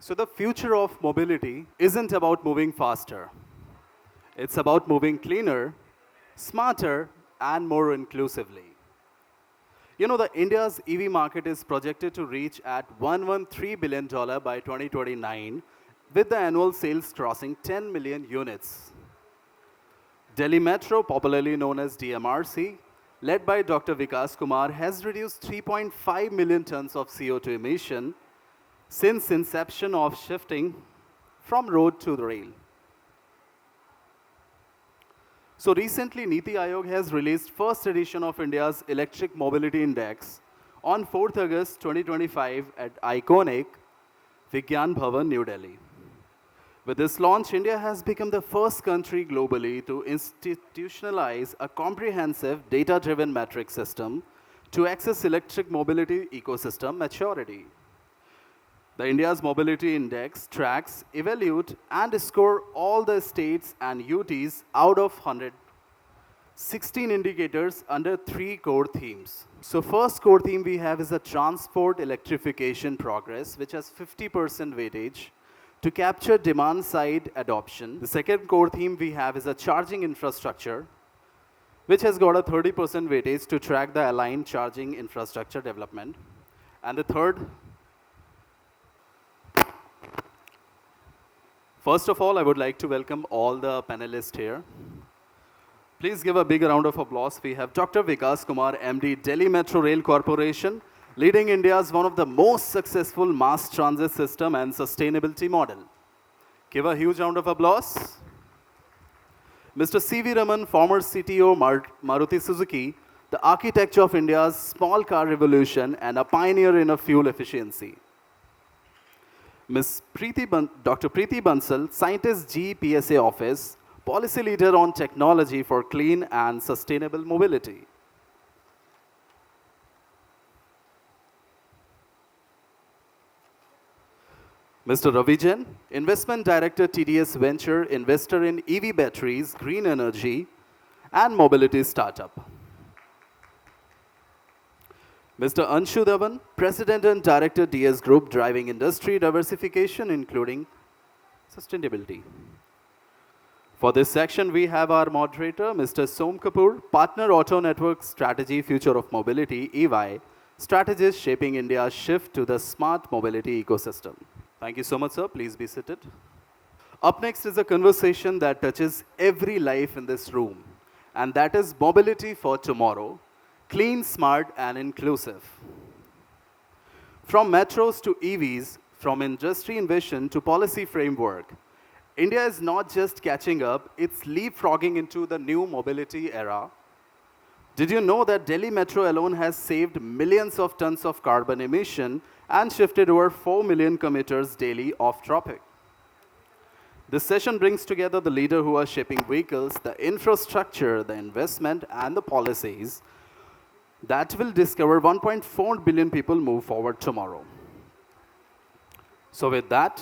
So the future of mobility isn't about moving faster. It's about moving cleaner, smarter, and more inclusively. You know, the India's EV market is projected to reach at $113 billion by 2029, with the annual sales crossing 10 million units. Delhi Metro, popularly known as DMRC, led by Dr. Vikas Kumar, has reduced 3.5 million tons of CO2 emission since inception of shifting from road to the rail. So recently, Niti Aayog has released first edition of India's Electric Mobility Index on 4th August 2025 at iconic Vigyan Bhavan, New Delhi. With this launch, India has become the first country globally to institutionalize a comprehensive data-driven metric system to access electric mobility ecosystem maturity. The India's Mobility Index tracks, evaluate, and score all the states and UTs out of 100, 16 indicators under 3 core themes. So first core theme we have is a transport electrification progress, which has 50% weightage to capture demand-side adoption. The second core theme we have is a charging infrastructure, which has got a 30% weightage to track the aligned charging infrastructure development. And the third, first of all, I would like to welcome all the panelists here. Please give a big round of applause. We have Dr. Vikas Kumar, MD, Delhi Metro Rail Corporation, leading India's one of the most successful mass transit system and sustainability model. Give a huge round of applause. Mr. C V Raman, former CTO, Maruti Suzuki, the architect of India's small car revolution and a pioneer in fuel efficiency. Dr. Preeti Banzal, scientist, PSA Office, policy leader on technology for clean and sustainable mobility. Mr. Ravi Jain, investment director, TDS Venture, investor in EV batteries, green energy, and mobility startup. Mr. 𝗦𝗘𝗗𝗜𝗓𝗦, President and Director, DS Group, driving industry diversification, including sustainability. For this section, we have our moderator, Mr. 𝗠𝗘𝗗𝗜𝗓𝗦, Partner Auto Network Strategy Future of Mobility, EY, strategist shaping India's shift to the smart mobility ecosystem. Thank you so much, sir. Please be seated. Up next is a conversation that touches every life in this room, and that is mobility for tomorrow. Clean, smart, and inclusive. From metros to EVs, from industry innovation to policy framework, India is not just catching up, it's leapfrogging into the new mobility era. Did you know that Delhi Metro alone has saved millions of tons of carbon emission and shifted over 4 million commuters daily off topic? This session brings together the leaders who are shaping vehicles, the infrastructure, the investment, and the policies that will discover 1.4 billion people move forward tomorrow. So with that,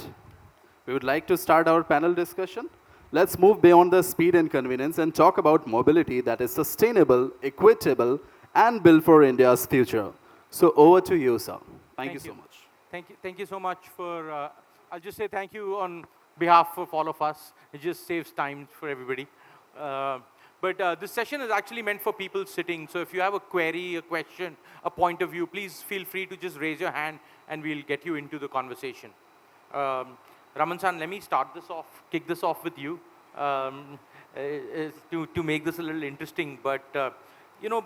we would like to start our panel discussion. Let's move beyond the speed and convenience and talk about mobility that is sustainable, equitable, and built for India's future. So over to you, sir. Thank you so much. Thank you so much for, I'll just say thank you on behalf of all of us. It just saves time for everybody. But this session is actually meant for people sitting. So if you have a query, a question, a point of view, please feel free to just raise your hand and we'll get you into the conversation. Raman-san, let me start this off, kick this off with you to make this a little interesting. But, you know,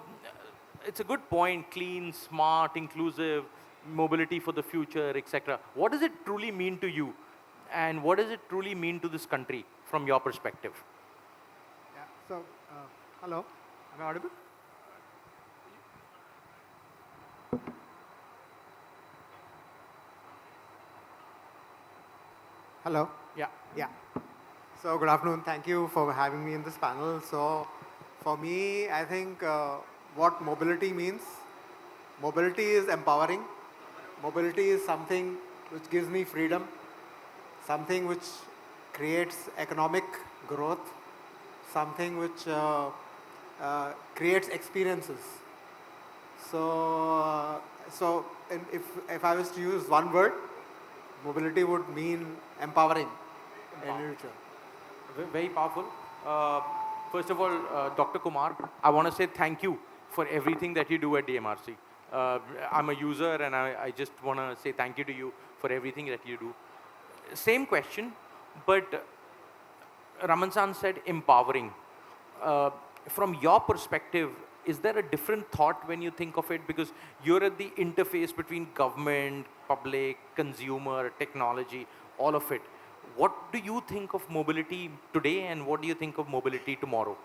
it's a good point, clean, smart, inclusive, mobility for the future, etc. What does it truly mean to you? And what does it truly mean to this country from your perspective? Yeah, so, hello, am I audible? Hello? Yeah. So good afternoon. Thank you for having me in this panel. So for me, I think what mobility means, mobility is empowering. Mobility is something which gives me freedom, something which creates economic growth, something which creates experiences. So if I was to use one word, mobility would mean empowering individual. Very powerful. First of all, Dr. Kumar, I want to say thank you for everything that you do at DMRC. I'm a user and I just want to say thank you to you for everything that you do. Same question, but Raman-san said empowering. From your perspective, is there a different thought when you think of it? Because you're at the interface between government, public, consumer, technology, all of it. What do you think of mobility today and what do you think of mobility tomorrow?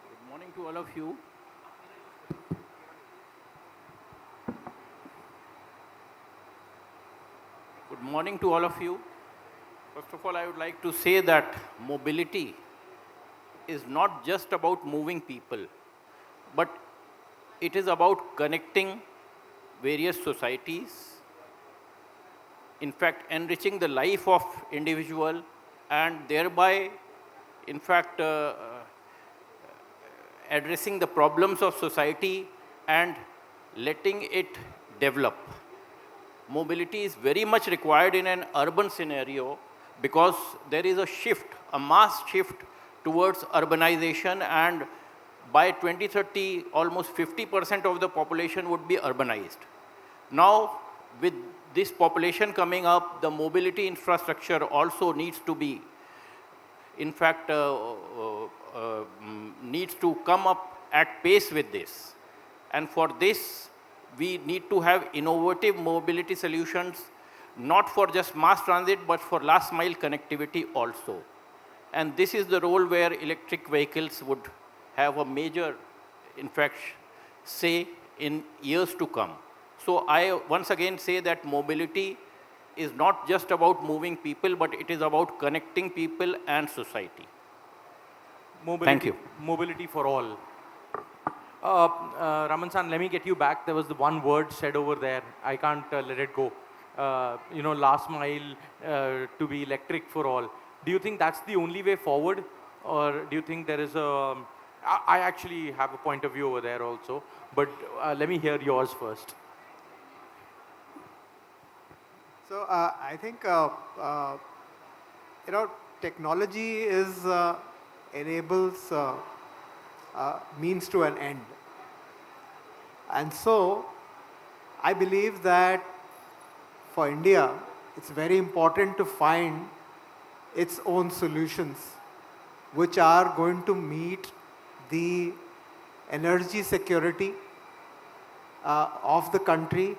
Good morning to all of you. Good morning to all of you. First of all, I would like to say that mobility is not just about moving people, but it is about connecting various societies, in fact, enriching the life of individual and thereby, in fact, addressing the problems of society and letting it develop. Mobility is very much required in an urban scenario because there is a shift, a mass shift towards urbanization, and by 2030, almost 50% of the population would be urbanized. Now, with this population coming up, the mobility infrastructure also needs to be, in fact, needs to come up at pace with this. And for this, we need to have innovative mobility solutions, not for just mass transit, but for last mile connectivity also. And this is the role where electric vehicles would have a major, in fact, say in years to come. So I once again say that mobility is not just about moving people, but it is about connecting people and society. Mobility, Thank you. Mobility for all. Raman-san, let me get you back. There was the one word said over there. I can't let it go. Last mile to be electric for all. Do you think that's the only way forward? Or do you think there is a... I actually have a point of view over there also. But let me hear yours first. So I think, technology is enables means to an end. And so I believe that for India, it's very important to find its own solutions which are going to meet the energy security of the country,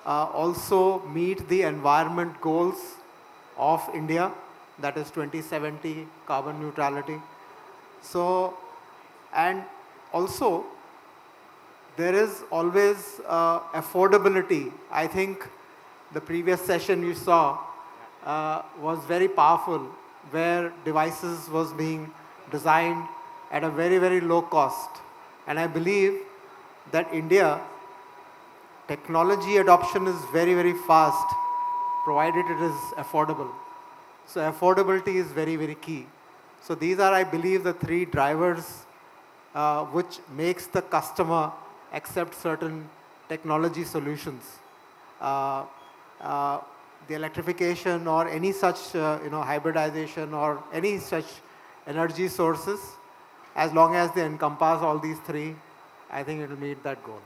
also meet the environment goals of India, that is 2070 carbon neutrality. So, and also there is always affordability. I think the previous session you saw was very powerful, where devices was being designed at a very, very low cost. And I believe that India, technology adoption is very, very fast, provided it is affordable. So affordability is very, very key. So these are, I believe, the three drivers which makes the customer accept certain technology solutions. The electrification or any such hybridization or any such energy sources, as long as they encompass all these three, I think it will meet that goal.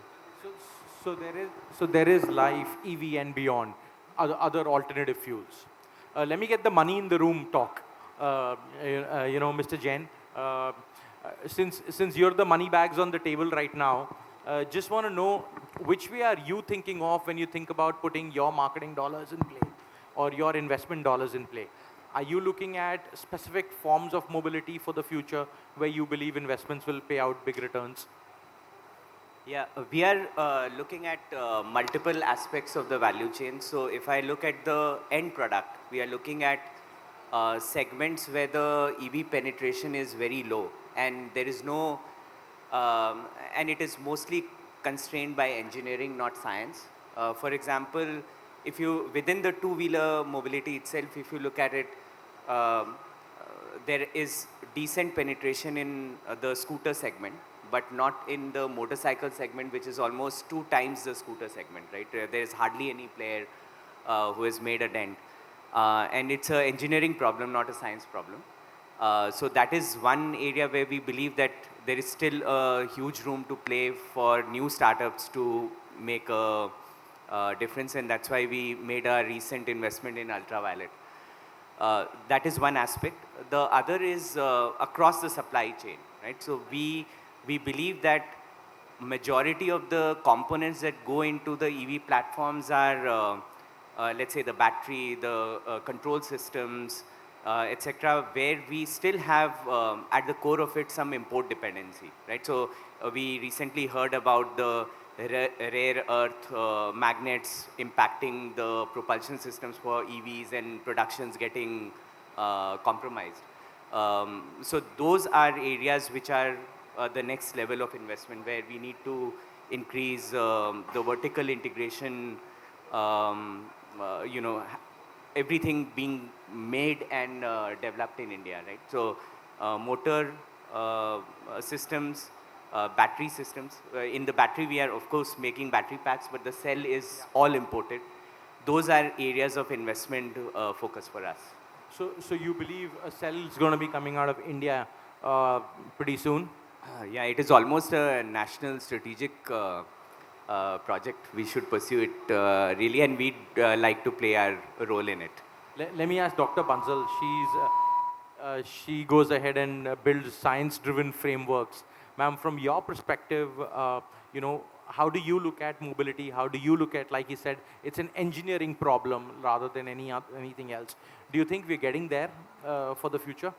So there is life, EV and beyond, other alternative fuels. Let me get the money in the room talk. Mr. Jain, since you're the money bags on the table right now, just want to know which way are you thinking of when you think about putting your marketing dollars in play or your investment dollars in play? Are you looking at specific forms of mobility for the future where you believe investments will pay out big returns? Yeah, we are looking at multiple aspects of the value chain. So if I look at the end product, we are looking at segments where the EV penetration is very low and there is no, and it is mostly constrained by engineering, not science. For example, if you, within the two-wheeler mobility itself, if you look at it, there is decent penetration in the scooter segment, but not in the motorcycle segment, which is almost 2 times the scooter segment, right? There is hardly any player who has made a dent. And it's an engineering problem, not a science problem. So that is one area where we believe that there is still a huge room to play for new startups to make a difference, and that's why we made a recent investment in ultraviolet. That is one aspect. The other is across the supply chain, right? So we believe that majority of the components that go into the EV platforms are, let's say, the battery, the control systems, etc., where we still have at the core of it some import dependency, right? So we recently heard about the rare earth magnets impacting the propulsion systems for EVs and productions getting compromised. So those are areas which are the next level of investment, where we need to increase the vertical integration, everything being made and developed in India, right? So motor systems, battery systems. In the battery, we are of course making battery packs, but the cell is all imported. Those are areas of investment focus for us. So you believe a cell is going to be coming out of India pretty soon? Yeah, it is almost a national strategic project. We should pursue it really, and we'd like to play our role in it. Let me ask Dr. Bansal. She goes ahead and builds science-driven frameworks. Ma'am, from your perspective, how do you look at mobility? How do you look at, like he said, it's an engineering problem rather than anything else. Do you think we're getting there for the future?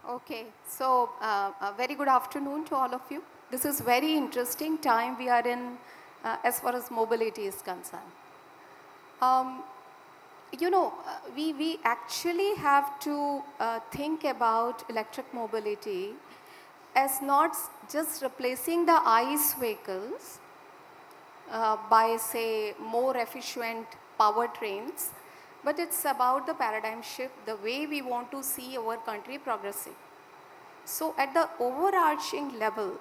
Okay, so a very good afternoon to all of you. This is very interesting time we are in as far as mobility is concerned. We actually have to think about electric mobility as not just replacing the ICE vehicles by, say, more efficient powertrains, but it's about the paradigm shift, the way we want to see our country progressing. So at the overarching level,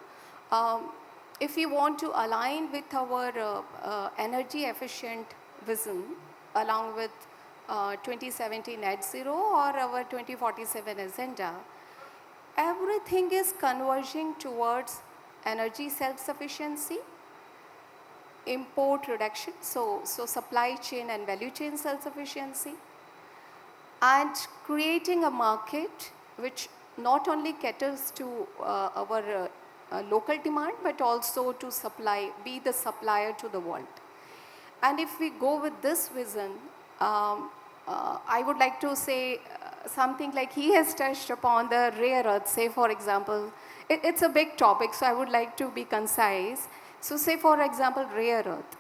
if we want to align with our energy efficient vision along with 2070 net zero or our 2047 agenda, everything is converging towards energy self-sufficiency, import reduction, so supply chain and value chain self-sufficiency, and creating a market which not only caters to our local demand, but also to be the supplier to the world. And if we go with this vision, I would like to say something like he has touched upon the rare earth, say for example, it's a big topic, so I would like to be concise. So say for example, rare earth.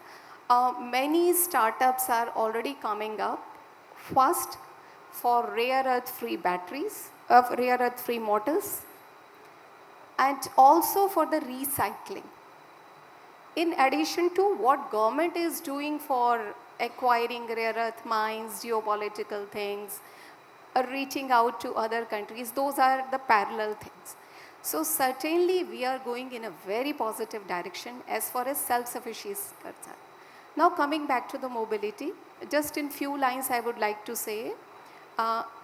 Many startups are already coming up, first for rare earth free batteries, rare earth free motors, and also for the recycling. In addition to what government is doing for acquiring rare earth mines, geopolitical things, reaching out to other countries, those are the parallel things. So certainly we are going in a very positive direction as far as self-sufficiency is concerned. Now coming back to the mobility, just in few lines I would like to say,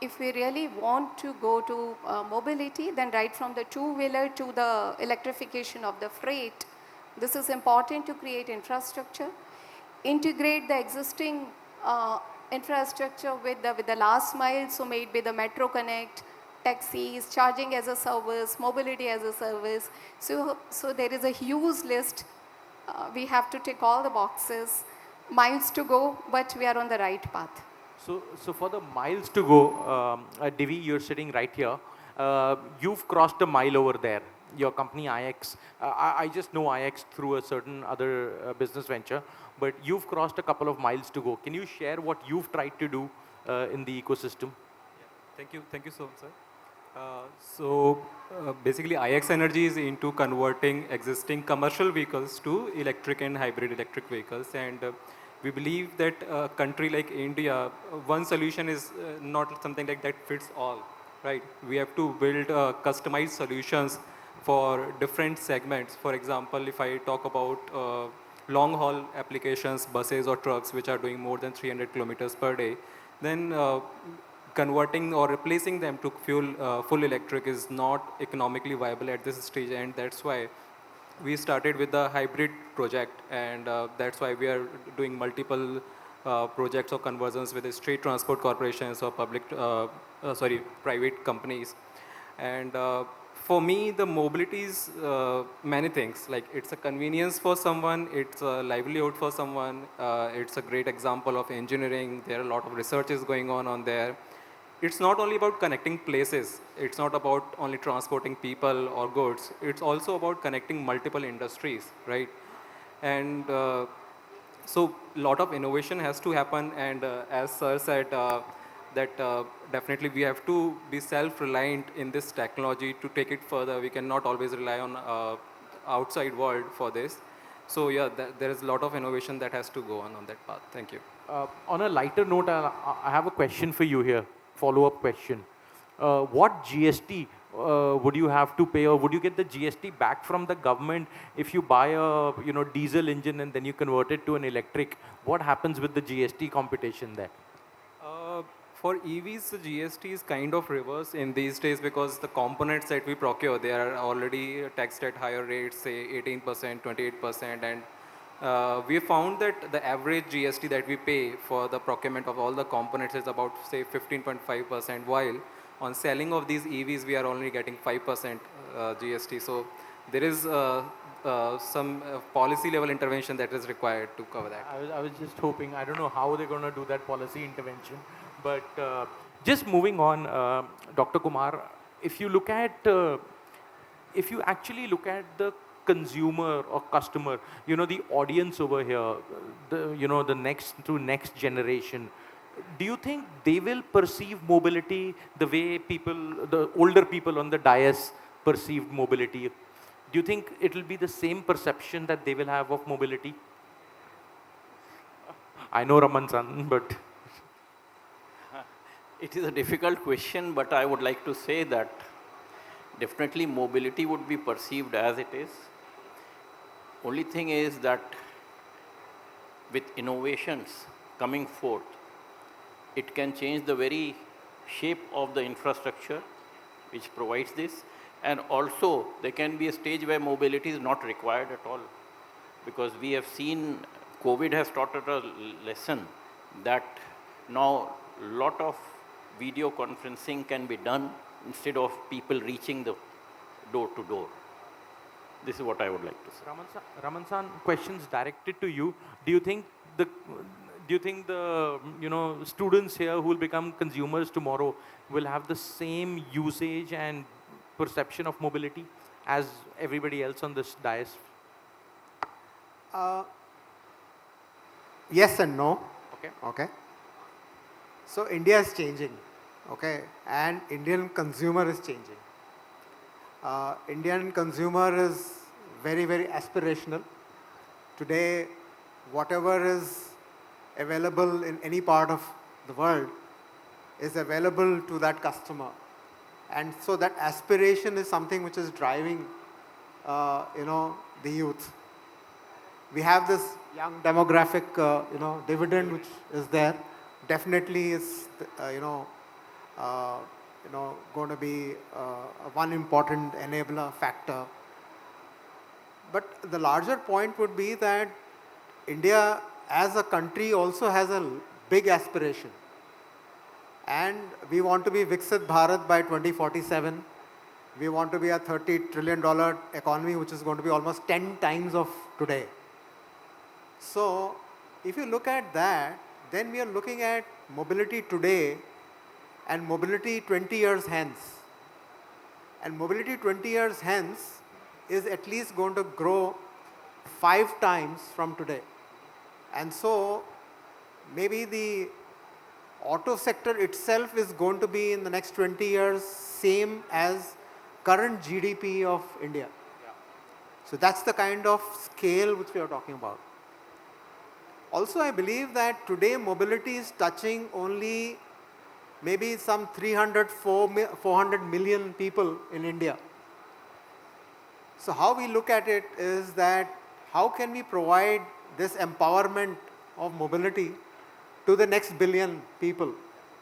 if we really want to go to mobility, then right from the two-wheeler to the electrification of the freight, this is important to create infrastructure, integrate the existing infrastructure with the last mile, so maybe the metro connect, taxis, charging as a service, mobility as a service. So there is a huge list. We have to tick all the boxes, miles to go, but we are on the right path. So for the miles to go, Divy, you're sitting right here. You've crossed a mile over there. Your company IX, I just know IX through a certain other business venture, but you've crossed a couple of miles to go. Can you share what you've tried to do in the ecosystem? Yeah, thank you so much, sir. Basically IX Energy is into converting existing commercial vehicles to electric and hybrid electric vehicles, and we believe that a country like India, one solution is not something like that fits all, right? We have to build customized solutions for different segments. For example, if I talk about long haul applications, buses or trucks which are doing more than 300 kilometers per day, then converting or replacing them to full electric is not economically viable at this stage, and that's why we started with the hybrid project, and that's why we are doing multiple projects or conversions with the state transport corporations or private companies. And for me, the mobility is many things. Like it's a convenience for someone, it's a livelihood for someone, it's a great example of engineering. There are a lot of researches going on there. It's not only about connecting places. It's not about only transporting people or goods. It's also about connecting multiple industries, right? And so a lot of innovation has to happen. And as Sir said, that definitely we have to be self-reliant in this technology to take it further. We cannot always rely on outside world for this. So yeah, there is a lot of innovation that has to go on that path. Thank you. On a lighter note, I have a question for you here. Follow-up question. What GST would you have to pay, or would you get the GST back from the government if you buy a diesel engine and then you convert it to an electric? What happens with the GST computation there? For EVs, the GST is kind of reverse in these days because the components that we procure, they are already taxed at higher rates, say 18%, 28%, and we found that the average GST that we pay for the procurement of all the components is about, say, 15.5%, while on selling of these EVs, we are only getting 5% GST. So there is some policy level intervention that is required to cover that. I was just hoping, I don't know how they're going to do that policy intervention, but just moving on, Dr. Kumar, if you look at, if you actually look at the consumer or customer, the audience over here, the next generation, do you think they will perceive mobility the way the older people on the dais perceived mobility? Do you think it will be the same perception that they will have of mobility? I know Raman-san, but... It is a difficult question, but I would like to say that definitely mobility would be perceived as it is. Only thing is that with innovations coming forth, it can change the very shape of the infrastructure which provides this. And also, there can be a stage where mobility is not required at all. Because we have seen COVID has taught us a lesson that now a lot of video conferencing can be done instead of people reaching the door to door. This is what I would like to say. Raman-san, questions directed to you. Do you think the students here who will become consumers tomorrow will have the same usage and perception of mobility as everybody else on this dais? Yes and no. Okay. So India is changing, and Indian consumer is changing. Indian consumer is very, very aspirational. Today, whatever is available in any part of the world is available to that customer. And so that aspiration is something which is driving, the youth. We have this young demographic, dividend which is there. Definitely is, going to be one important enabler factor. But the larger point would be that India as a country also has a big aspiration. And we want to be Viksit Bharat by 2047. We want to be a $30 trillion economy, which is going to be almost 10 times of today. So if you look at that, then we are looking at mobility today and mobility 20 years hence. And mobility 20 years hence is at least going to grow 5 times from today. And so maybe the auto sector itself is going to be in the next 20 years same as current GDP of India. Yeah. So that's the kind of scale which we are talking about. Also, I believe that today mobility is touching only maybe some 400 million people in India. So how we look at it is that how can we provide this empowerment of mobility to the next billion people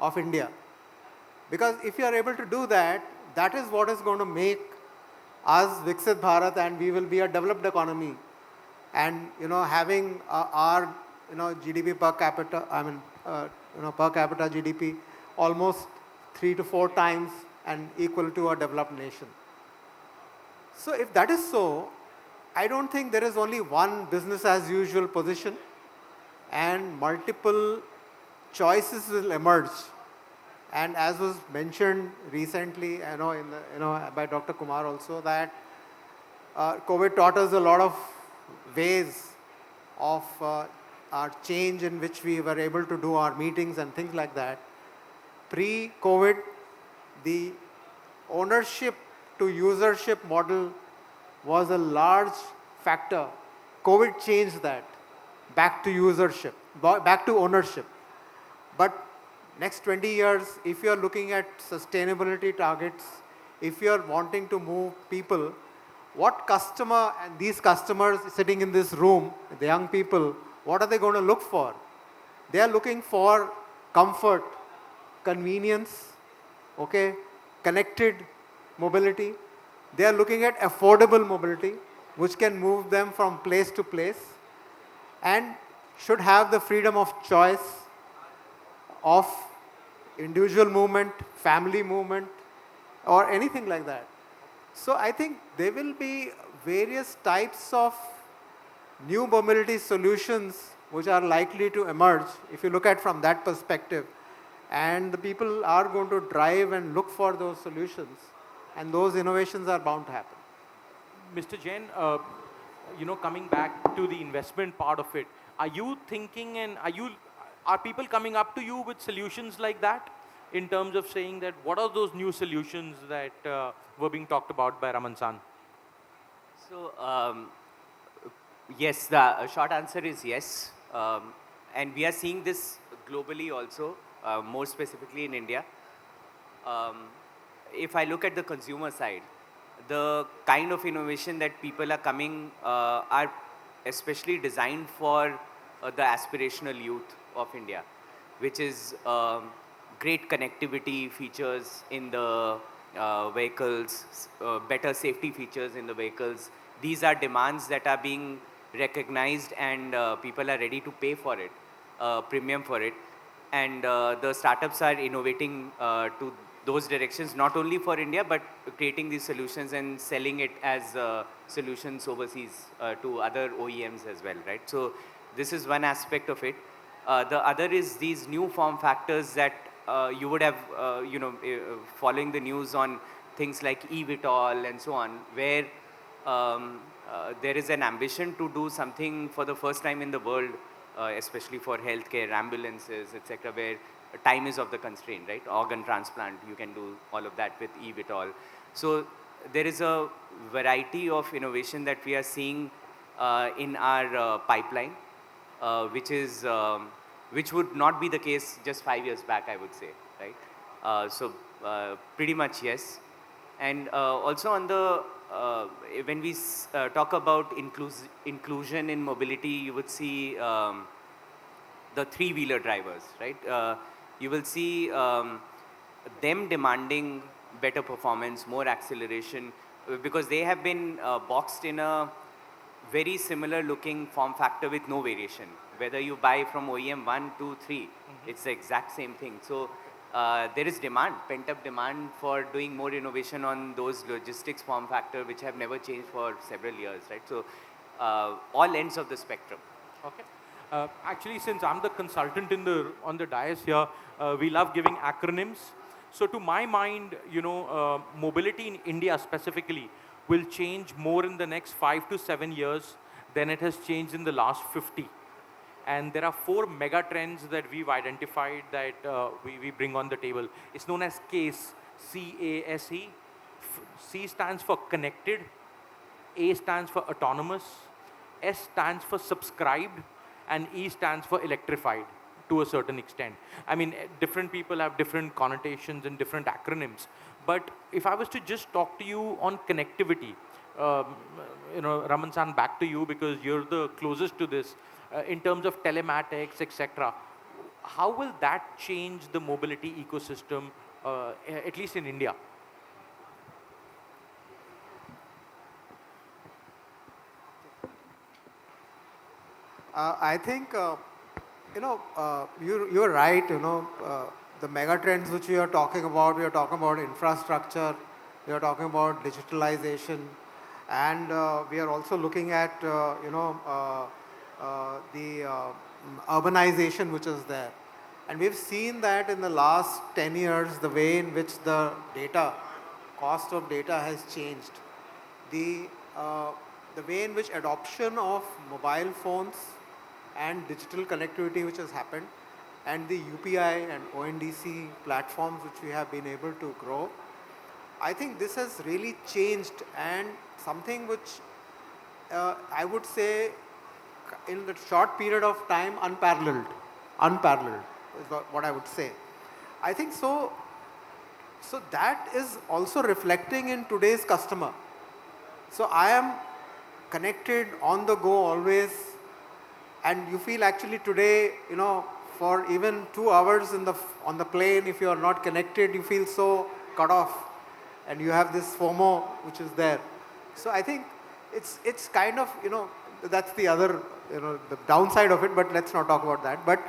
of India? Because if you are able to do that, that is what is going to make us Viksit Bharat, and we will be a developed economy. And having our GDP per capita, per capita GDP almost 3 to 4 times and equal to a developed nation. So if that is so, I don't think there is only one business as usual position, and multiple choices will emerge. And as was mentioned recently, by Dr. Kumar also, that COVID taught us a lot of ways of our change in which we were able to do our meetings and things like that. Pre-COVID, the ownership to usership model was a large factor. COVID changed that back to usership, back to ownership. But next 20 years, if you are looking at sustainability targets, if you are wanting to move people, what customer, and these customers sitting in this room, the young people, what are they going to look for? They are looking for comfort, convenience, okay, connected mobility. They are looking at affordable mobility, which can move them from place to place, and should have the freedom of choice of individual movement, family movement, or anything like that. So I think there will be various types of new mobility solutions which are likely to emerge if you look at from that perspective. And the people are going to drive and look for those solutions, and those innovations are bound to happen. Mr. Jain, coming back to the investment part of it, are you thinking and are people coming up to you with solutions like that in terms of saying that what are those new solutions that were being talked about by Raman San? So, yes, the short answer is yes. And we are seeing this globally also, more specifically in India. If I look at the consumer side, the kind of innovation that people are coming are especially designed for the aspirational youth of India, which is great connectivity features in the vehicles, better safety features in the vehicles. These are demands that are being recognized, and people are ready to pay for it, premium for it. And the startups are innovating to those directions, not only for India, but creating these solutions and selling it as solutions overseas to other OEMs as well, right? So this is one aspect of it. The other is these new form factors that you would have, following the news on things like eVTOL and so on, where there is an ambition to do something for the first time in the world, especially for healthcare, ambulances, etc., where time is of the constraint, right? Organ transplant, you can do all of that with eVTOL. So there is a variety of innovation that we are seeing in our pipeline, which would not be the case just 5 years back, I would say, right? So pretty much yes. And also on the, when we talk about inclusion in mobility, you would see the three-wheeler drivers, right? You will see them demanding better performance, more acceleration, because they have been boxed in a very similar looking form factor with no variation. Whether you buy from OEM 1, 2, 3, it's the exact same thing. So there is demand, pent-up demand for doing more innovation on those logistics form factor, which have never changed for several years, right? So all ends of the spectrum. Okay. Actually, since I'm the consultant on the dais here, we love giving acronyms. So to my mind, mobility in India specifically will change more in the next 5 to 7 years than it has changed in the last 50. And there are 4 mega trends that we've identified that we bring on the table. It's known as CASE, C-A-S-E. C stands for connected, A stands for autonomous, S stands for subscribed, and E stands for electrified to a certain extent. I mean, different people have different connotations and different acronyms. But if I was to just talk to you on connectivity, Raman san, back to you because you're the closest to this in terms of telematics, etc. How will that change the mobility ecosystem, at least in India? I think, you're right, the mega trends which we are talking about infrastructure, we are talking about digitalization, and we are also looking at, the urbanization which is there. And we've seen that in the last 10 years, the way in which the cost of data has changed. The way in which adoption of mobile phones and digital connectivity which has happened, and the UPI and ONDC platforms which we have been able to grow, I think this has really changed, and something which I would say in the short period of time unparalleled is what I would say. I think so that is also reflecting in today's customer. So I am connected on the go always, and you feel actually today, for even 2 hours on the plane, if you are not connected, you feel so cut off, and you have this FOMO which is there. So I think it's kind of, that's the other, the downside of it, but let's not talk about that. But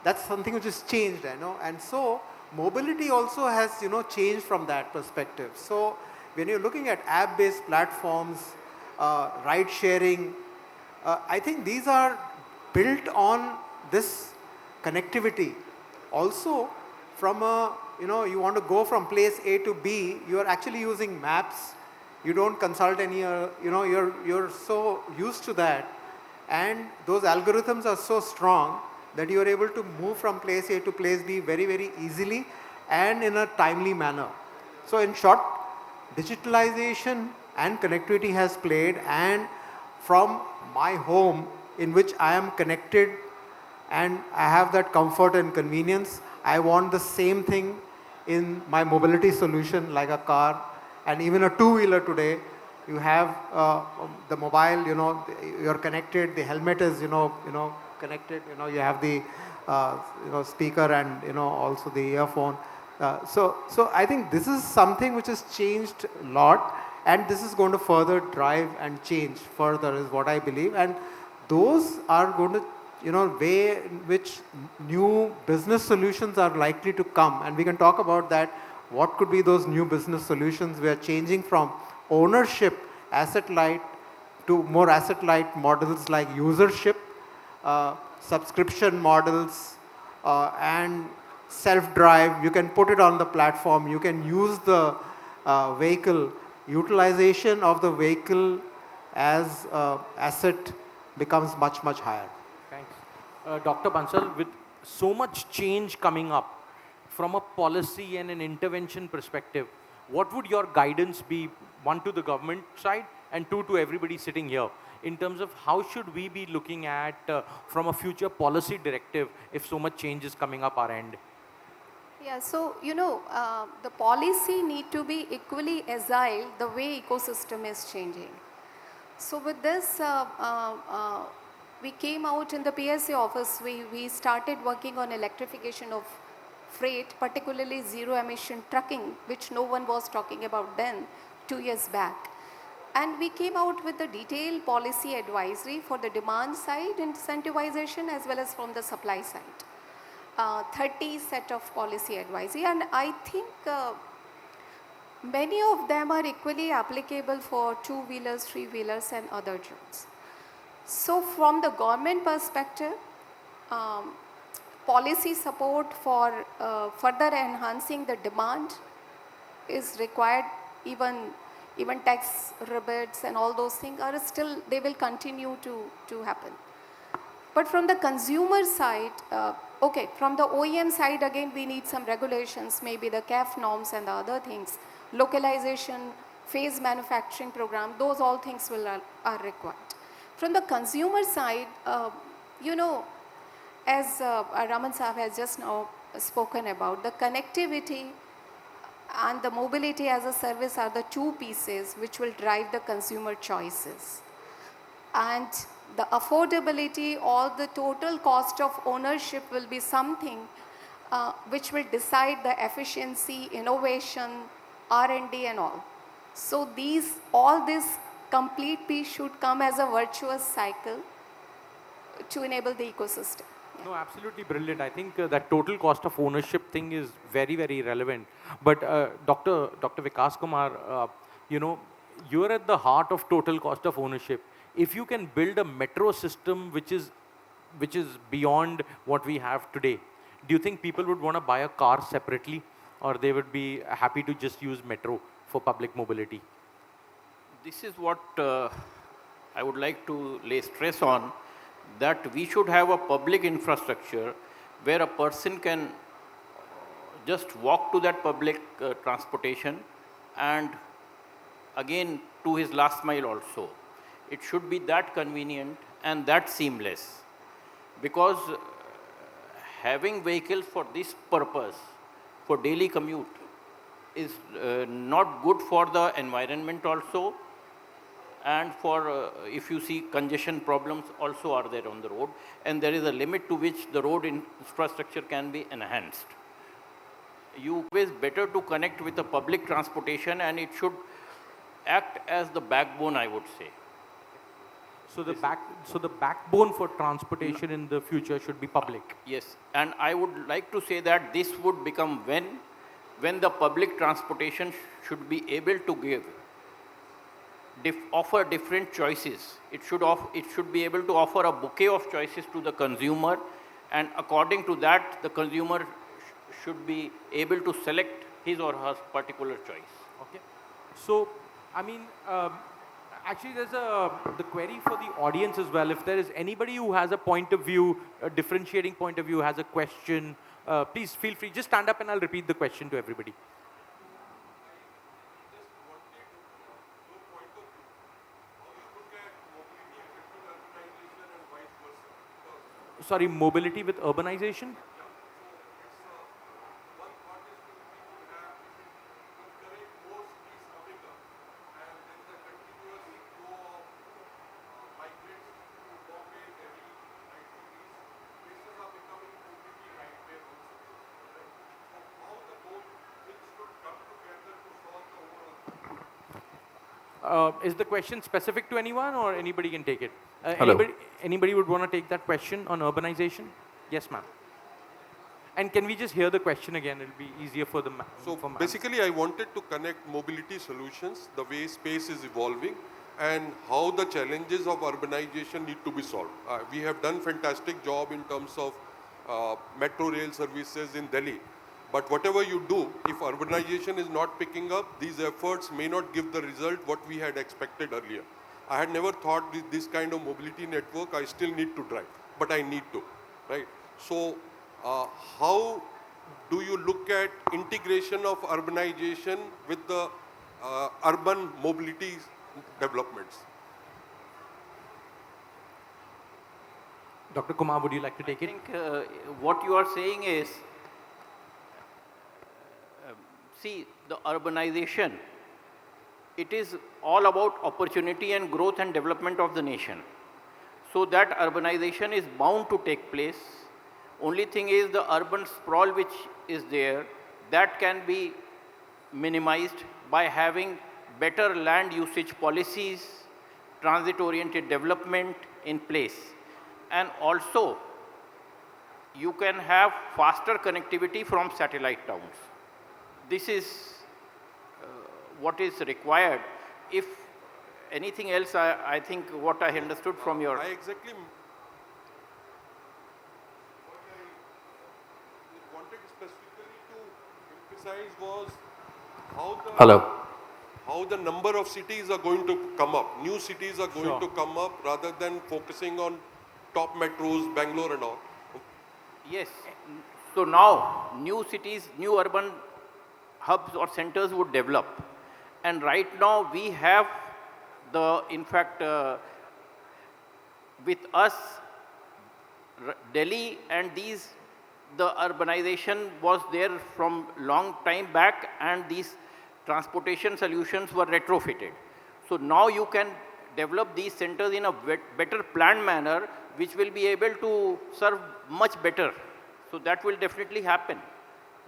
that's something which has changed, and so mobility also has, changed from that perspective. So when you're looking at app-based platforms, ride sharing, I think these are built on this connectivity. Also, from you want to go from place A to B, you are actually using maps. You don't consult any, you're so used to that, and those algorithms are so strong that you are able to move from place A to place B very, very easily and in a timely manner. So in short, digitalization and connectivity has played, and from my home in which I am connected and I have that comfort and convenience, I want the same thing in my mobility solution like a car and even a two-wheeler today. You have the mobile, you're connected, the helmet is, connected, you have the speaker and, also the earphone. So I think this is something which has changed a lot, and this is going to further drive and change further is what I believe. And those are going to, way in which new business solutions are likely to come. And we can talk about that. What could be those new business solutions? We are changing from ownership, asset light, to more asset light models like usership, subscription models, and self-drive. You can put it on the platform. You can use the vehicle. Utilization of the vehicle as asset becomes much, much higher. Thanks. Dr. Bansal, with so much change coming up, from a policy and an intervention perspective, what would your guidance be, one to the government side and two to everybody sitting here, in terms of how should we be looking at from a future policy directive if so much change is coming up our end? Yeah, so, the policy need to be equally agile the way ecosystem is changing. So with this, we came out in the PSA office, we started working on electrification of freight, particularly zero emission trucking, which no one was talking about then, 2 years back. And we came out with the detailed policy advisory for the demand side incentivization as well as from the supply side. 30 set of policy advisory, and I think many of them are equally applicable for two-wheelers, three-wheelers and other drones. So from the government perspective, policy support for further enhancing the demand is required. Even tax rebates and all those things are still, they will continue to happen. But from the consumer side, from the OEM side again we need some regulations, maybe the CAF norms and the other things, localization, phase manufacturing program, those all things are required. From the consumer side, as Raman Saab has just now spoken about, the connectivity, and the mobility as a service are the two pieces which will drive the consumer choices. And the affordability or the total cost of ownership will be something which will decide the efficiency, innovation, R&D and all. So all this complete piece should come as a virtuous cycle to enable the ecosystem. No, absolutely brilliant. I think that total cost of ownership thing is very, very relevant. But Dr. Vikas Kumar, you know, you're at the heart of total cost of ownership. If you can build a metro system which is beyond what we have today, do you think people would want to buy a car separately, or they would be happy to just use metro for public mobility? This is what I would like to lay stress on, that we should have a public infrastructure where a person can just walk to that public transportation and again to his last mile also. It should be that convenient and that seamless, because having vehicles for this purpose, for daily commute, is not good for the environment also, and for, if you see, congestion problems also are there on the road, and there is a limit to which the road infrastructure can be enhanced. You always better to connect with the public transportation, and it should act as the backbone, I would say. So the backbone for transportation in the future should be public. Yes, and I would like to say that this would become when the public transportation should be able to offer different choices. It should be able to offer a bouquet of choices to the consumer, and according to that, the consumer should be able to select his or her particular choice. Okay. So, I mean, actually there's the query for the audience as well. If there is anybody who has a point of view, a differentiating point of view, has a question, please feel free. Just stand up and I'll repeat the question to everybody. Sorry, mobility with urbanization? Is the question specific to anyone, or anybody can take it? Anybody would want to take that question on urbanization? Yes, ma'am. And can we just hear the question again? It'll be easier for the ma'am. So basically, I wanted to connect mobility solutions, the way space is evolving, and how the challenges of urbanization need to be solved. We have done fantastic job in terms of metro rail services in Delhi. But whatever you do, if urbanization is not picking up, these efforts may not give the result what we had expected earlier. I had never thought this kind of mobility network I still need to drive, but I need to, right? So how do you look at integration of urbanization with the urban mobility developments? Dr. Kumar, would you like to take it? I think what you are saying is, see, the urbanization, it is all about opportunity and growth and development of the nation. So that urbanization is bound to take place. Only thing is the urban sprawl which is there, that can be minimized by having better land usage policies, transit-oriented development in place. And also, you can have faster connectivity from satellite towns. This is what is required. If anything else, I think what I understood from your... I exactly... What I wanted specifically to emphasize was how the number of cities are going to come up. New cities are going to come up rather than focusing on top metros, Bangalore and all. Yes. So now, new cities, new urban hubs or centers would develop. And right now we have in fact, with us, Delhi and these the urbanization was there from long time back and these transportation solutions were retrofitted. So now you can develop these centers in a better planned manner, which will be able to serve much better. So that will definitely happen.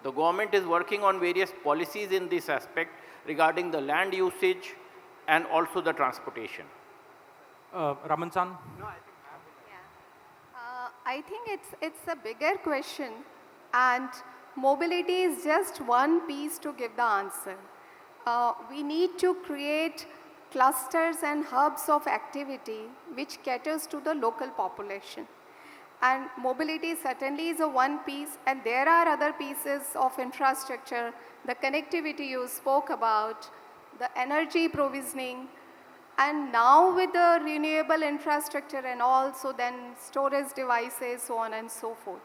The government is working on various policies in this aspect regarding the land usage and also the transportation. Raman san? I think it's a bigger question, and mobility is just one piece to give the answer. We need to create clusters and hubs of activity which caters to the local population. And mobility certainly is a one piece, and there are other pieces of infrastructure, the connectivity you spoke about, the energy provisioning, and now with the renewable infrastructure and also then storage devices, so on and so forth.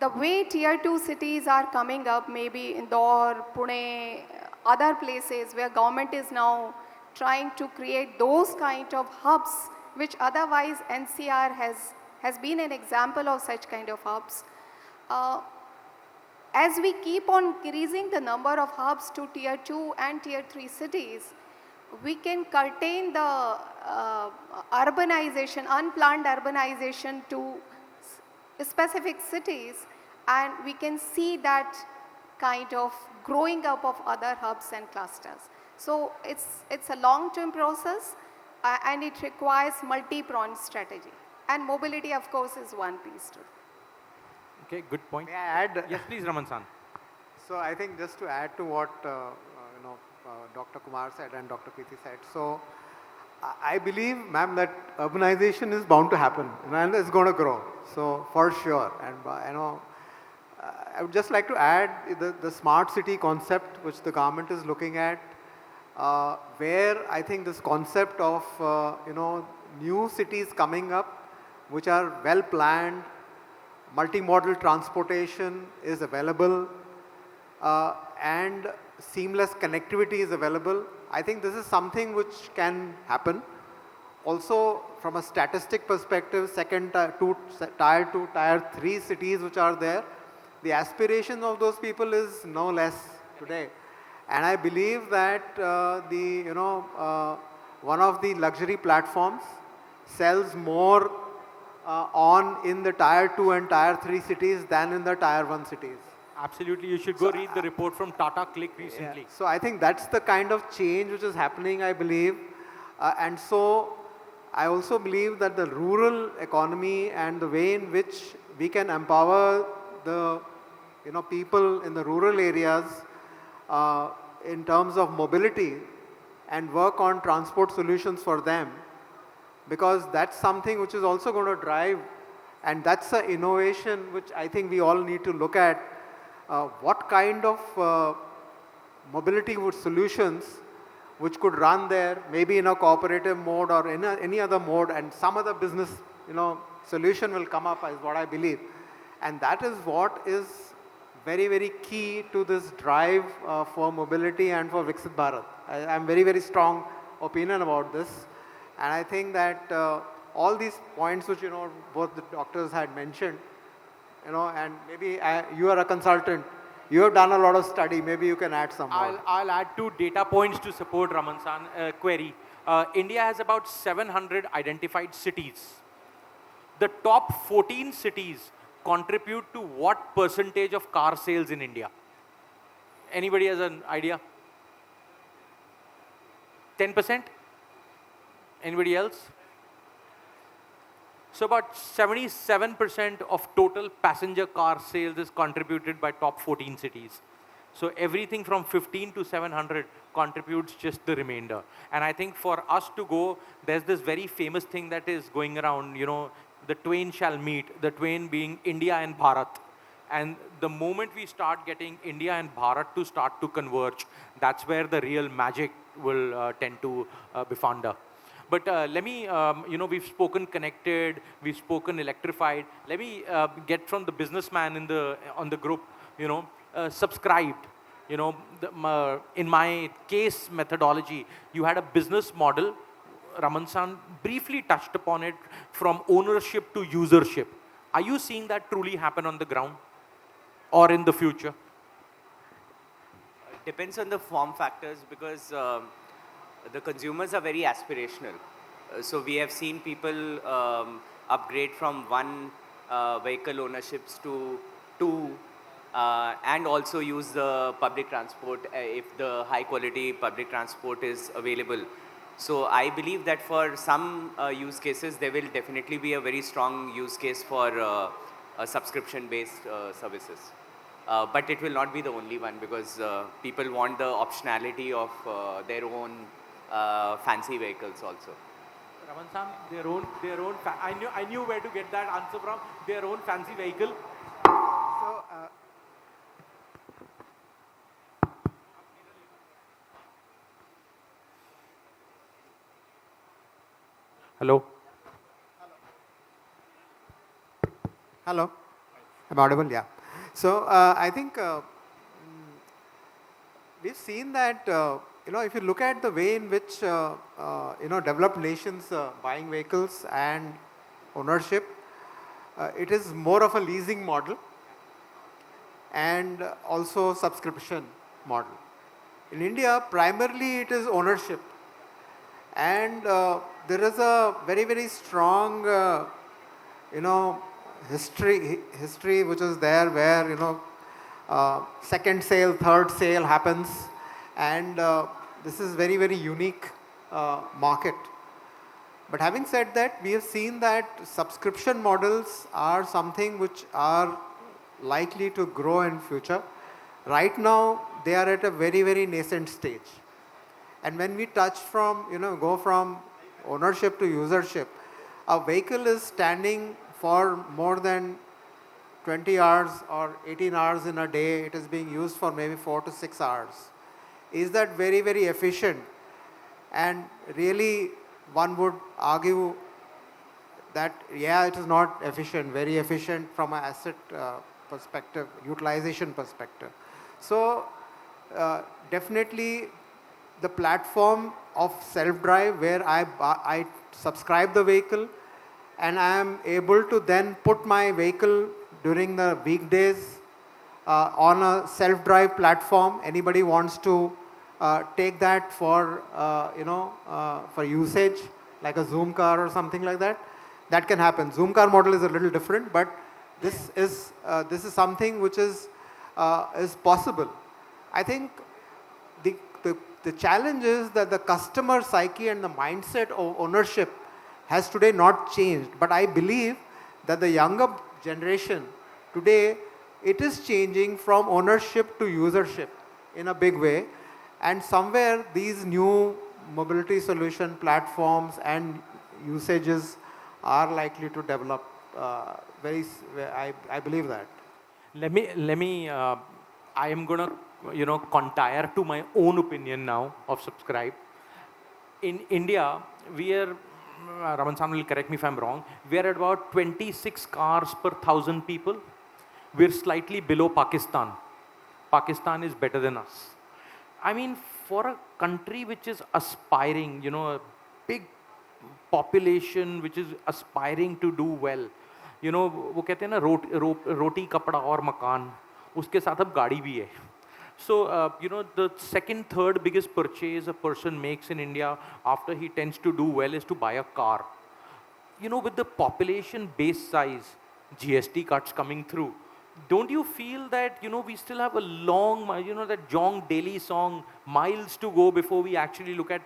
The way tier 2 cities are coming up, maybe Indore, Pune, other places where government is now trying to create those kind of hubs, which otherwise NCR has been an example of such kind of hubs. As we keep on increasing the number of hubs to tier 2 and tier 3 cities, we can curtail the urbanization, unplanned urbanization to specific cities, and we can see that kind of growing up of other hubs and clusters. So it's a long-term process, and it requires multi-pronged strategy. And mobility, of course, is one piece too. Okay, good point. May I add? Yes, please, Raman san. So I think just to add to what Dr. Kumar said and Dr. Preeti said. So I believe, ma'am, that urbanization is bound to happen and it's going to grow. So for sure. And I would just like to add the smart city concept which the government is looking at, where I think this concept of new cities coming up which are well planned, multimodal transportation is available, and seamless connectivity is available. I think this is something which can happen. Also, from a statistic perspective, tier 2, tier 3 cities which are there, the aspiration of those people is no less today. And I believe that one of the luxury platforms sells more in the tier 2 and tier 3 cities than in the tier 1 cities. Absolutely, you should go read the report from Tata Click recently. Yeah. So I think that's the kind of change which is happening, I believe. And so I also believe that the rural economy and the way in which we can empower the people in the rural areas in terms of mobility and work on transport solutions for them, because that's something which is also going to drive, and that's an innovation which I think we all need to look at. What kind of mobility solutions which could run there, maybe in a cooperative mode or in any other mode, and some other business solution will come up, is what I believe. And that is what is very, very key to this drive for mobility and for Viksit Bharat. I'm very, very strong opinion about this. And I think that all these points which both the doctors had mentioned, and maybe you are a consultant, you have done a lot of study, maybe you can add some more. I'll add 2 data points to support Raman san query. India has about 700 identified cities. The top 14 cities contribute to what percentage of car sales in India? Anybody has an idea? 10%? Anybody else? So about 77% of total passenger car sales is contributed by top 14 cities. So everything from 15 to 700 contributes just the remainder. And I think for us to go, there's this very famous thing that is going around, the twain shall meet, the twain being India and Bharat. And the moment we start getting India and Bharat to start to converge, that's where the real magic will tend to be found. But let me, we've spoken connected, we've spoken electrified. Let me get from the businessman on the group, subscribed. In my case methodology, you had a business model. Raman san briefly touched upon it, from ownership to usership. Are you seeing that truly happen on the ground or in the future? It depends on the form factors because the consumers are very aspirational. So we have seen people upgrade from one vehicle ownerships to two and also use the public transport if the high quality public transport is available. So I believe that for some use cases, there will definitely be a very strong use case for subscription-based services. But it will not be the only one because people want the optionality of their own fancy vehicles also. Raman Sam, I knew where to get that answer from. Their own fancy vehicle. So, Hello. hello, I'm audible, yeah. So I think we've seen that, if you look at the way in which, developed nations buying vehicles and ownership, it is more of a leasing model and also subscription model. In India, primarily it is ownership. And there is a very, very strong, history which is there where, second sale, third sale happens. And this is very, very unique market. But having said that, we have seen that subscription models are something which are likely to grow in future. Right now, they are at a very, very nascent stage. And when we touch from, go from ownership to usership, a vehicle is standing for more than 20 hours or 18 hours in a day. It is being used for maybe 4 to 6 hours. Is that very, very efficient? And really, one would argue that, yeah, it is not efficient, very efficient from an asset perspective, utilization perspective. So, definitely, the platform of self-drive where I subscribe the vehicle and I am able to then put my vehicle during the weekdays on a self-drive platform. Anybody wants to take that for, for usage, like a Zoom car or something like that, that can happen. Zoom car model is a little different, but this is something which is possible. I think the challenge is that the customer psyche and the mindset of ownership has today not changed. But I believe that the younger generation today, it is changing from ownership to usership in a big way. And somewhere these new mobility solution platforms and usages are likely to develop I believe that. I am going to, 𝗦𝗘𝗗𝗗𝗜𝗦 to my own opinion now of subscribe. In India, we are, Raman Sam will correct me if I'm wrong, we are at about 26 cars per 1,000 people. We're slightly below Pakistan. Pakistan is better than us. I mean, for a country which is aspiring, a big population which is aspiring to do well, वो कहते हैं ना रोटी कपड़ा और मकान, उसके साथ अब गाड़ी भी है. So, the second, third biggest purchase a person makes in India after he tends to do well is to buy a car. With the population base size, GST cuts coming through, don't you feel that, we still have a long, that Jong Daily song, miles to go before we actually look at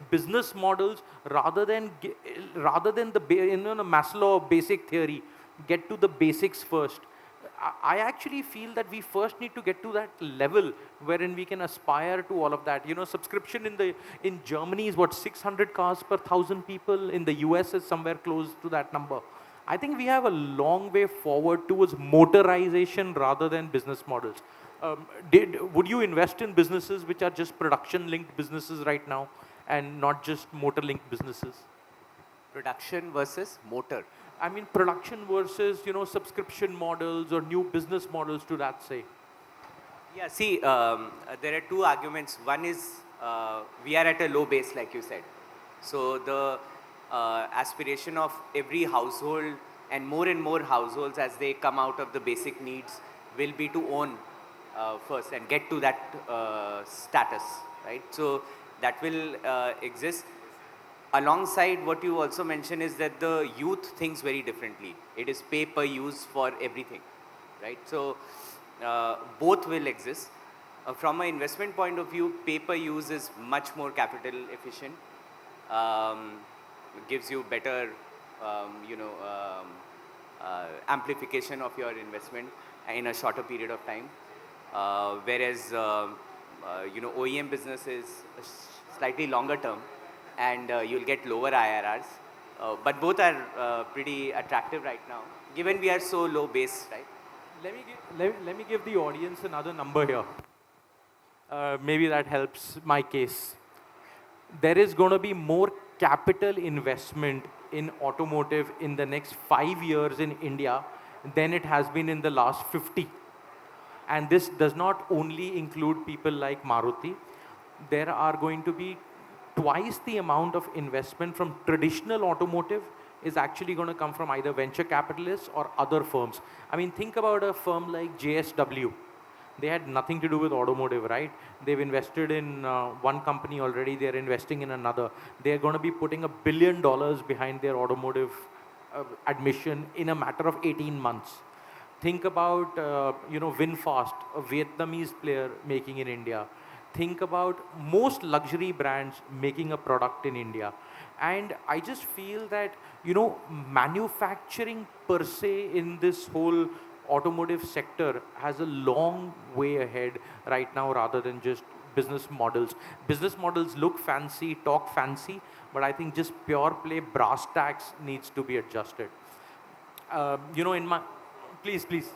business models rather than the Maslow basic theory, get to the basics first. I actually feel that we first need to get to that level wherein we can aspire to all of that. Subscription in Germany is what, 600 cars per 1,000 people. In the US is somewhere close to that number. I think we have a long way forward towards motorization rather than business models. Would you invest in businesses which are just production-linked businesses right now and not just motor-linked businesses? Production versus motor. I mean, production versus, subscription models or new business models to that say. Yeah, see, there are two arguments. One is we are at a low base, like you said. So the aspiration of every household and more households as they come out of the basic needs will be to own first and get to that status, right? So that will exist. Alongside what you also mentioned is that the youth thinks very differently. It is pay per use for everything, right? So both will exist. From an investment point of view, pay per use is much more capital efficient. Gives you better, amplification of your investment in a shorter period of time. Whereas, OEM business is slightly longer term, and you'll get lower IRRs. But both are pretty attractive right now, given we are so low base, right? Let me give the audience another number here. Maybe that helps my case. There is going to be more capital investment in automotive in the next 5 years in India than it has been in the last 50. And this does not only include people like Maruti. There are going to be twice the amount of investment from traditional automotive is actually going to come from either venture capitalists or other firms. I mean, think about a firm like JSW. They had nothing to do with automotive, right? They've invested in one company already. They're investing in another. They're going to be putting $1 billion behind their automotive admission in a matter of 18 months. Think about, VinFast, a Vietnamese player making in India. Think about most luxury brands making a product in India. And I just feel that, manufacturing per se in this whole automotive sector has a long way ahead right now rather than just business models. Business models look fancy, talk fancy, but I think just pure play brass tacks needs to be adjusted. Please.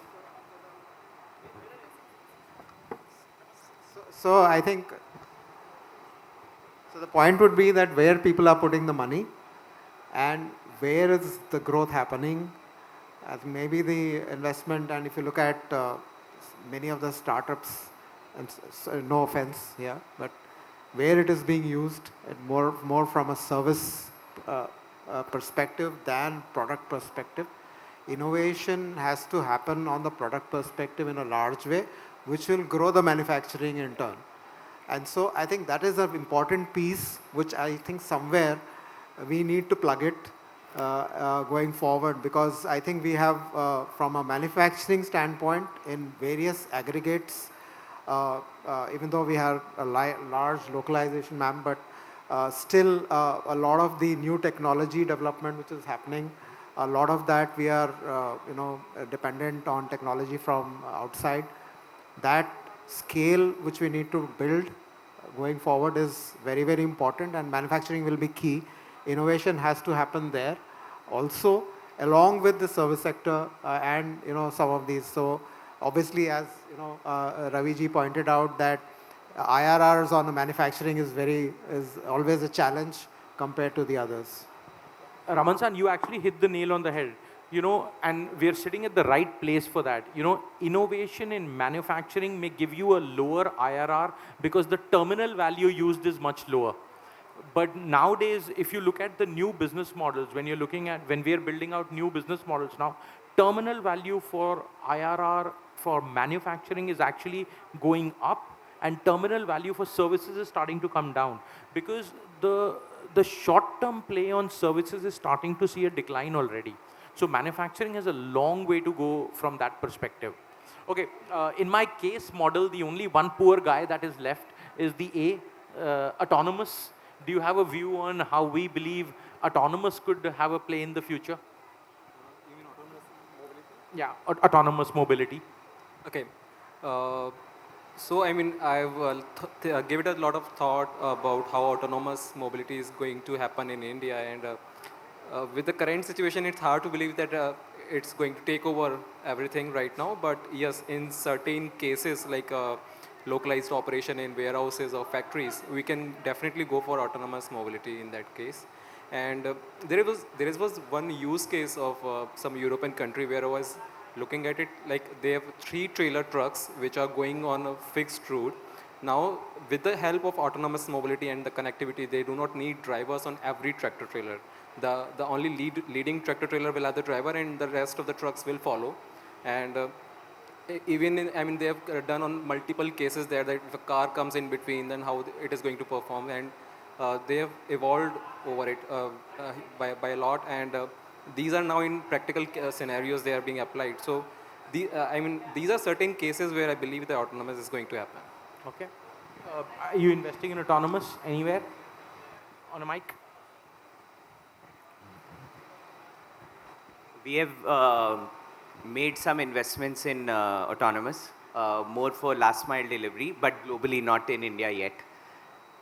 So I think, so the point would be that where people are putting the money and where is the growth happening. I think maybe the investment, and if you look at many of the startups, and no offense here, but where it is being used, more from a service perspective than product perspective. Innovation has to happen on the product perspective in a large way, which will grow the manufacturing in turn. And so I think that is an important piece, which I think somewhere we need to plug it going forward, because I think we have, from a manufacturing standpoint, in various aggregates, even though we have a large localization, ma'am, but still a lot of the new technology development which is happening, a lot of that we are, dependent on technology from outside. That scale which we need to build going forward is very, very important, and manufacturing will be key. Innovation has to happen there also, along with the service sector and some of these. So obviously, as Ravi ji pointed out, that IRRs on the manufacturing is always a challenge compared to the others. Raman san, you actually hit the nail on the head. And we're sitting at the right place for that. Innovation in manufacturing may give you a lower IRR because the terminal value used is much lower. But nowadays, if you look at the new business models, when we're building out new business models now, terminal value for IRR for manufacturing is actually going up, and terminal value for services is starting to come down, because the short-term play on services is starting to see a decline already. So manufacturing has a long way to go from that perspective. Okay, in my case model, the only one poor guy that is left is the autonomous. Do you have a view on how we believe autonomous could have a play in the future? You mean autonomous mobility? Yeah, autonomous mobility. Okay. So, I mean, I've given it a lot of thought about how autonomous mobility is going to happen in India, and with the current situation, it's hard to believe that it's going to take over everything right now. But yes, in certain cases, like localized operation in warehouses or factories, we can definitely go for autonomous mobility in that case. And there was one use case of some European country where I was looking at it, like they have 3 trailer trucks which are going on a fixed route. Now, with the help of autonomous mobility and the connectivity, they do not need drivers on every tractor trailer. The only leading tractor trailer will have the driver, and the rest of the trucks will follow. And even in, I mean, they have done on multiple cases there that if a car comes in between, then how it is going to perform. And they have evolved over it by a lot. And these are now in practical scenarios they are being applied. So I mean, these are certain cases where I believe the autonomous is going to happen. Okay. Are you investing in autonomous anywhere? On a mic? We have made some investments in autonomous, more for last mile delivery, but globally not in India yet.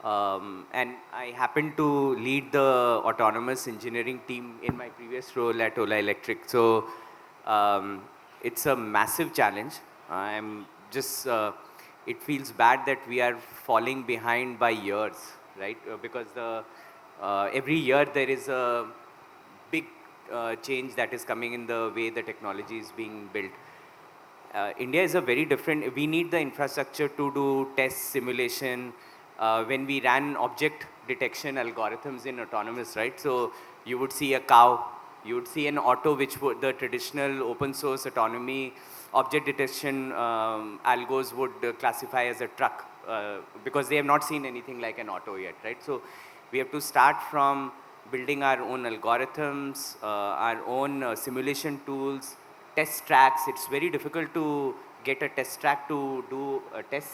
And I happen to lead the autonomous engineering team in my previous role at Ola Electric. So it's a massive challenge. I'm just, it feels bad that we are falling behind by years, right? Because every year there is a big change that is coming in the way the technology is being built. India is a very different, we need the infrastructure to do test simulation. When we ran object detection algorithms in autonomous, right? So you would see a cow, you would see an auto, which would, the traditional open source autonomy object detection algos would classify as a truck because they have not seen anything like an auto yet, right? So we have to start from building our own algorithms, our own simulation tools, test tracks. It's very difficult to get a test track to do a test,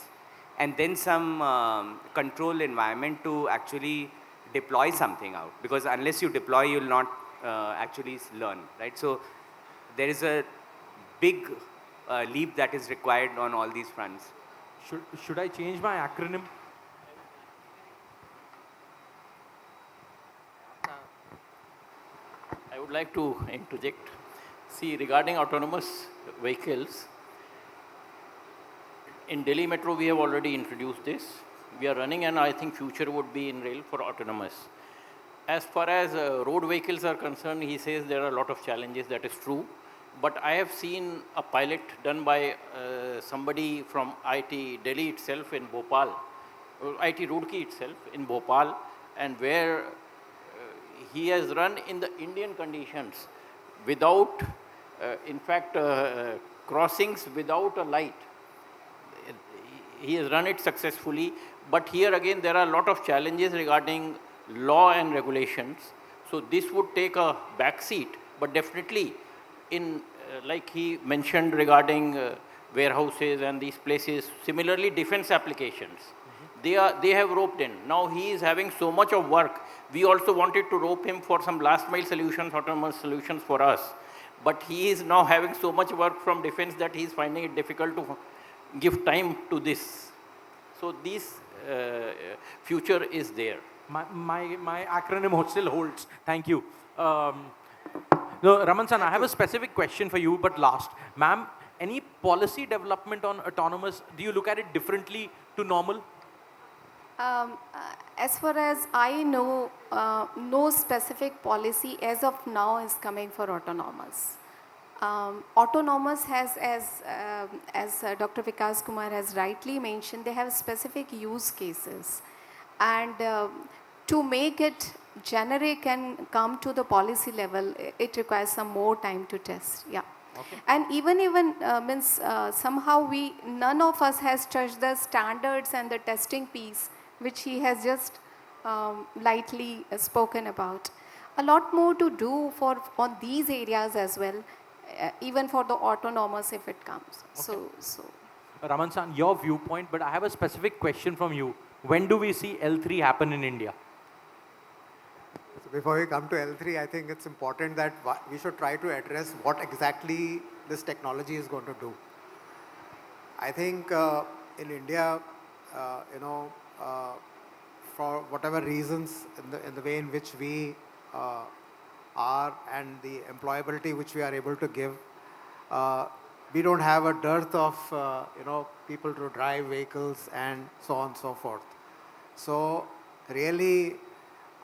and then some control environment to actually deploy something out. Because unless you deploy, you will not actually learn, right? So there is a big leap that is required on all these fronts. Should I change my acronym? I would like to interject. See, regarding autonomous vehicles, in Delhi Metro, we have already introduced this. We are running, and I think future would be in rail for autonomous. As far as road vehicles are concerned, he says there are a lot of challenges. That is true. But I have seen a pilot done by somebody from IT Delhi itself in Bhopal, IT Roorkee itself in Bhopal, and where he has run in the Indian conditions without, in fact, crossings without a light. He has run it successfully, but here again there are a lot of challenges regarding law and regulations. So this would take a back seat, but definitely in, like he mentioned regarding warehouses and these places, similarly defense applications, they have roped in. Now he is having so much of work. We also wanted to rope him for some last mile solutions, autonomous solutions for us. But he is now having so much work from defense that he is finding it difficult to give time to this. So this future is there. My acronym still holds. Thank you. No, Raman San, I have a specific question for you, but last. Ma'am, any policy development on autonomous, do you look at it differently to normal? As far as I know, no specific policy as of now is coming for autonomous. Autonomous has, as Dr. Vikas Kumar has rightly mentioned, they have specific use cases. And to make it generic and come to the policy level, it requires some more time to test. Yeah. Okay. And even means somehow none of us has touched the standards and the testing piece, which he has just lightly spoken about. A lot more to do on these areas as well, even for the autonomous if it comes. Okay. So Raman San, your viewpoint, but I have a specific question from you. When do we see L3 happen in India? So before we come to L3, I think it's important that we should try to address what exactly this technology is going to do. I think in India, for whatever reasons, in the way in which we are and the employability which we are able to give, we don't have a dearth of people to drive vehicles and so on and so forth. So really,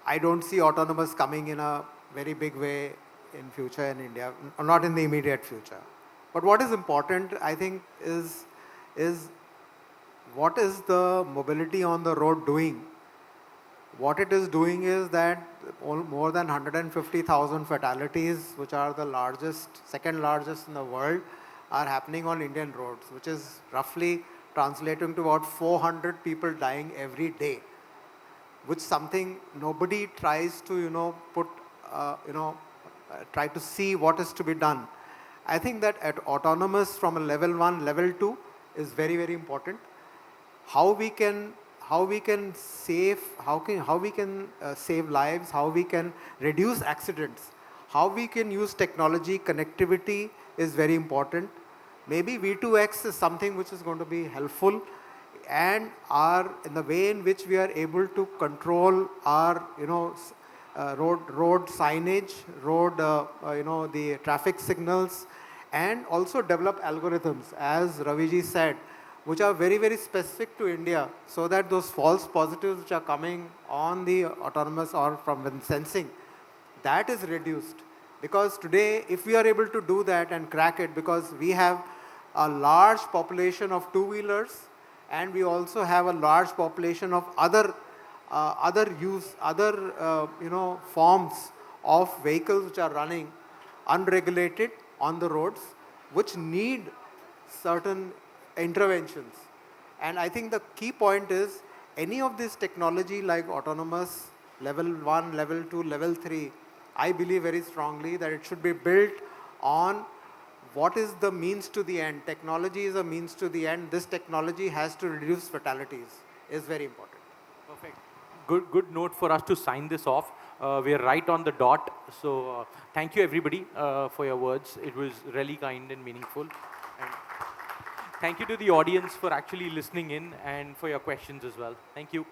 I don't see autonomous coming in a very big way in future in India, not in the immediate future. But what is important, I think, is what is the mobility on the road doing What it is doing is that more than 150,000 fatalities, which are the largest, second largest in the world, are happening on Indian roads, which is roughly translating to about 400 people dying every day, which something nobody tries to, try to see what is to be done. I think that at autonomous from a level 1, level 2 is very, very important. How we can save lives, how we can reduce accidents, how we can use technology, connectivity is very important. Maybe V2X is something which is going to be helpful, and in the way in which we are able to control our road signage, the traffic signals, and also develop algorithms, as Ravi ji said, which are very, very specific to India, so that those false positives which are coming on the autonomous or from sensing, that is reduced. Because today, if we are able to do that and crack it, because we have a large population of two-wheelers, and we also have a large population of other forms of vehicles which are running unregulated on the roads, which need certain interventions. And I think the key point is, any of this technology like autonomous, level 1, level 2, level 3, I believe very strongly that it should be built on what is the means to the end. Technology is a means to the end. This technology has to reduce fatalities, is very important. Perfect. Good note for us to sign this off. We are right on the dot. So thank you everybody for your words. It was really kind and meaningful. And thank you to the audience for actually listening in and for your questions as well. Thank you.